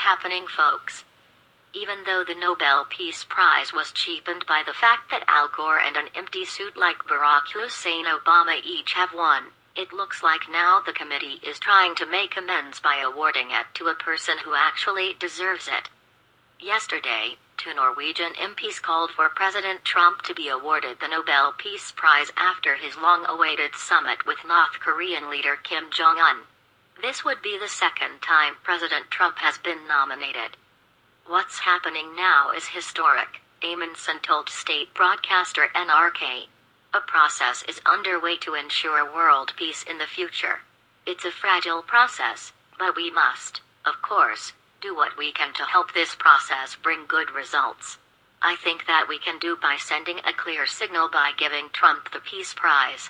happening, folks? Even though the Nobel Peace Prize was cheapened by the fact that Al Gore and an empty suit like Barack Hussein Obama each have won, it looks like now the committee is trying to make amends by awarding it to a person who actually deserves it. Yesterday, two Norwegian MPs called for President Trump to be awarded the Nobel Peace Prize after his long-awaited summit with North Korean leader Kim Jong-Un. This would be the second time President Trump has been nominated. What's happening now is historic, Amundsen told state broadcaster NRK. A process is underway to ensure world peace in the future. It's a fragile process, but we must, of course, do what we can to help this process bring good results. I think that we can do by sending a clear signal by giving Trump the Peace Prize.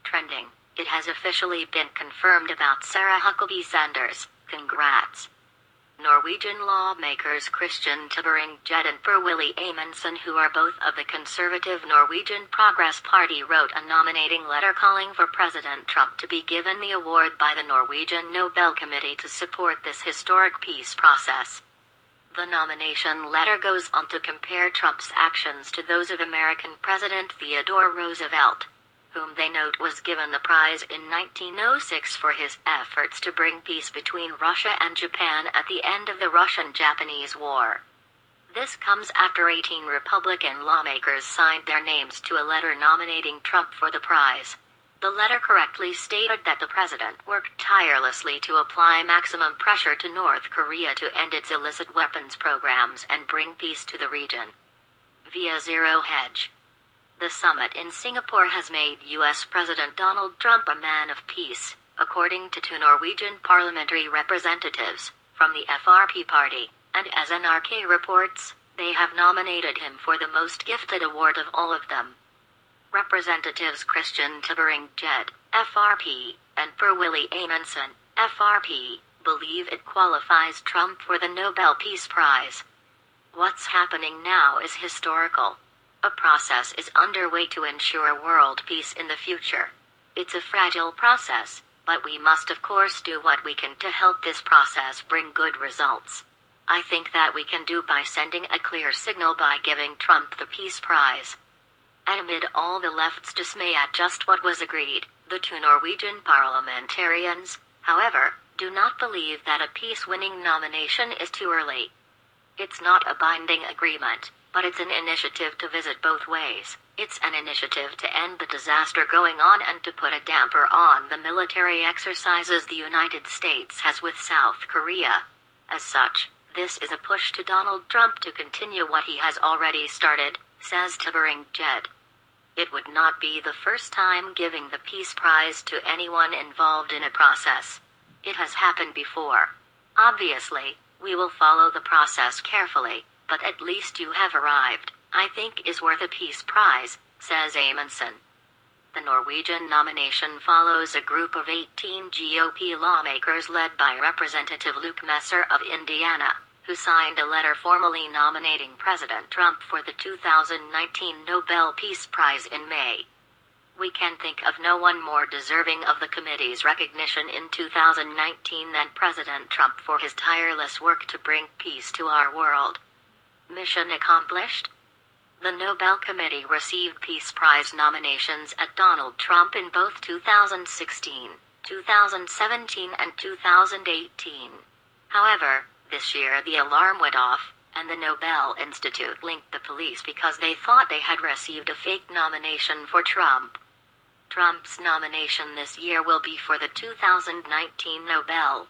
Trending, it has officially been confirmed about Sarah Huckabee Sanders. Congrats. Norwegian lawmakers Christian Tybring-Gjedde and Per-Willy Amundsen, who are both of the conservative Norwegian Progress Party, wrote a nominating letter calling for President Trump to be given the award by the Norwegian Nobel Committee to support this historic peace process. The nomination letter goes on to compare Trump's actions to those of American President Theodore Roosevelt, whom they note was given the prize in 1906 for his efforts to bring peace between Russia and Japan at the end of the Russian-Japanese War. This comes after 18 Republican lawmakers signed their names to a letter nominating Trump for the prize. The letter correctly stated that the president worked tirelessly to apply maximum pressure to North Korea to end its illicit weapons programs and bring peace to the region. Via Zero Hedge. The summit in Singapore has made U.S. President Donald Trump a man of peace, according to two Norwegian parliamentary representatives from the FRP party, and as NRK reports, they have nominated him for the Most Gifted award of all of them. Representatives Christian Tybring-Gjedde, FRP, and Per-Willy Amundsen, FRP, believe it qualifies Trump for the Nobel Peace Prize. What's happening now is historical. A process is underway to ensure world peace in the future. It's a fragile process, but we must of course do what we can to help this process bring good results. I think that we can do by sending a clear signal by giving Trump the Peace Prize. And amid all the left's dismay at just what was agreed, the two Norwegian parliamentarians, however, do not believe that a peace-winning nomination is too early. It's not a binding agreement, but it's an initiative to visit both ways. It's an initiative to end the disaster going on and to put a damper on the military exercises the United States has with South Korea. As such, this is a push to Donald Trump to continue what he has already started, says Tybring-Gjedde. It would not be the first time giving the Peace Prize to anyone involved in a process. It has happened before. Obviously, we will follow the process carefully, but at least you have arrived, I think is worth a Peace Prize, says Amundsen. The Norwegian nomination follows a group of 18 GOP lawmakers led by Representative Luke Messer of Indiana, who signed a letter formally nominating President Trump for the 2019 Nobel Peace Prize in May. We can think of no one more deserving of the committee's recognition in 2019 than President Trump for his tireless work to bring peace to our world. Mission accomplished? The Nobel Committee received Peace Prize nominations at Donald Trump in both 2016, 2017 and 2018. However, this year the alarm went off, and the Nobel Institute linked the police because they thought they had received a fake nomination for Trump. Trump's nomination this year will be for the 2019 Nobel.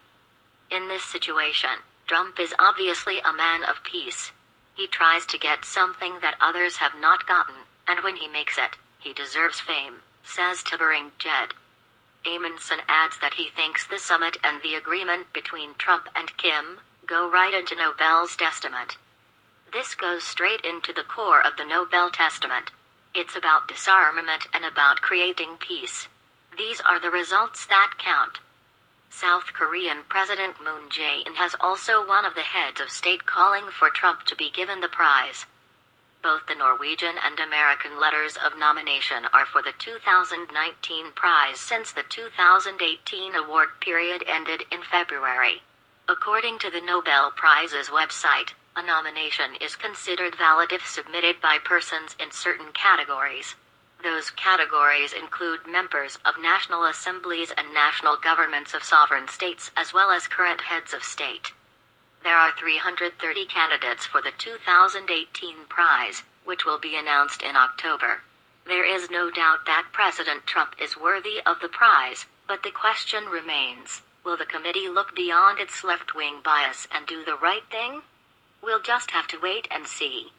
In this situation, Trump is obviously a man of peace. He tries to get something that others have not gotten, and when he makes it, he deserves fame, says Tybring-Gjedde. Amundsen adds that he thinks the summit and the agreement between Trump and Kim go right into Nobel's testament. This goes straight into the core of the Nobel Testament. It's about disarmament and about creating peace. These are the results that count. South Korean President Moon Jae-in has also one of the heads of state calling for Trump to be given the prize. Both the Norwegian and American letters of nomination are for the 2019 prize since the 2018 award period ended in February. According to the Nobel Prizes website, a nomination is considered valid if submitted by persons in certain categories. Those categories include members of national assemblies and national governments of sovereign states, as well as current heads of state. There are 330 candidates for the 2018 prize, which will be announced in October. There is no doubt that President Trump is worthy of the prize, but the question remains, will the committee look beyond its left-wing bias and do the right thing? We'll just have to wait and see.